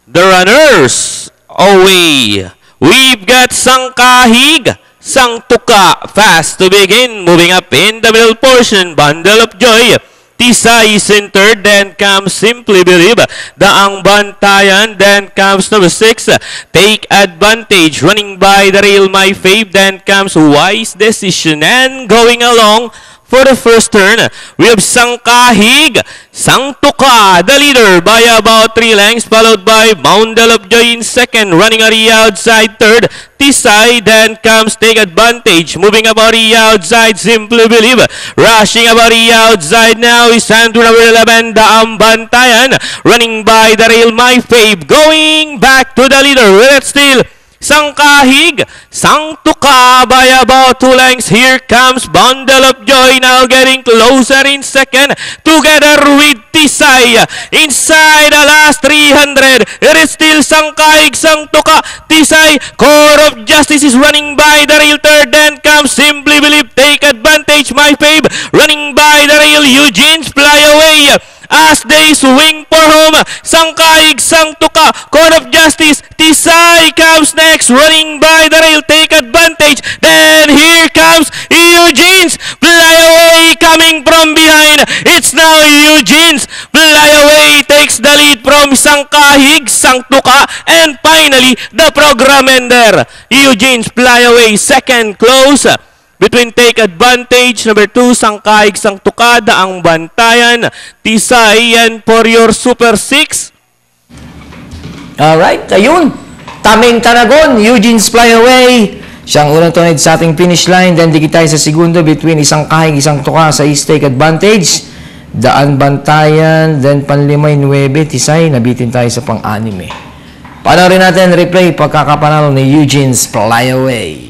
The runners away. We've got Sangkahig, Sangtuka, fast to begin. Moving up in the middle portion, Bundle of Joy. Tisay is in third, then comes Simply Believe. Daang Bantayan, then comes number 6, Take Advantage. Running by the rail, My Fave, then comes Wise Decision. And going along for the first turn, we have Sangkahig, Sangtuka, the leader by about 3 lengths, followed by Bundle of Joy in second, running Ari outside third, Tisay, then comes Take Advantage, moving about Ari outside, Simply Believe, rushing about Ari outside now is Andrew number 11, Daang Bantayan, running by the rail, My Fave, going back to the leader, with still Sangkahig, Sangtuka by about 2 lengths. Here comes Bundle of Joy, now getting closer in second, together with Tisay. Inside the last 300, it is still Sangkahig, Sangtuka, Tisay. Core of Justice is running by the rail third, then comes Simply Believe, Take Advantage, My Fave, running by the rail, Eugene's Fly Away. As they swing for home, Sangkahig, Sangtuka, Core of Justice, Tisay comes next, running by the rail, Take Advantage. Then here comes Eugene's Fly Away coming from behind. It's now Eugene's Fly Away takes the lead from Sangkahig, Sangtuka, and finally the program ender, Eugene's Fly Away second close. Between Take Advantage, number 2, Sangkahig, Sangtuka, Daang Bantayan, Tisay, and for your Super 6. Alright, ayun. Taming Tanagon, Eugene's Fly Away. Siyang unang tunay sa ating finish line. Then dikit tayo sa segundo between Sangkahig, Sangtuka sa East Take Advantage. Daang Bantayan, then panlimay 9, Tisay. Nabitin tayo sa pang-anim eh. Panoorin natin replay pagkakapanalo ni Eugene's Fly Away.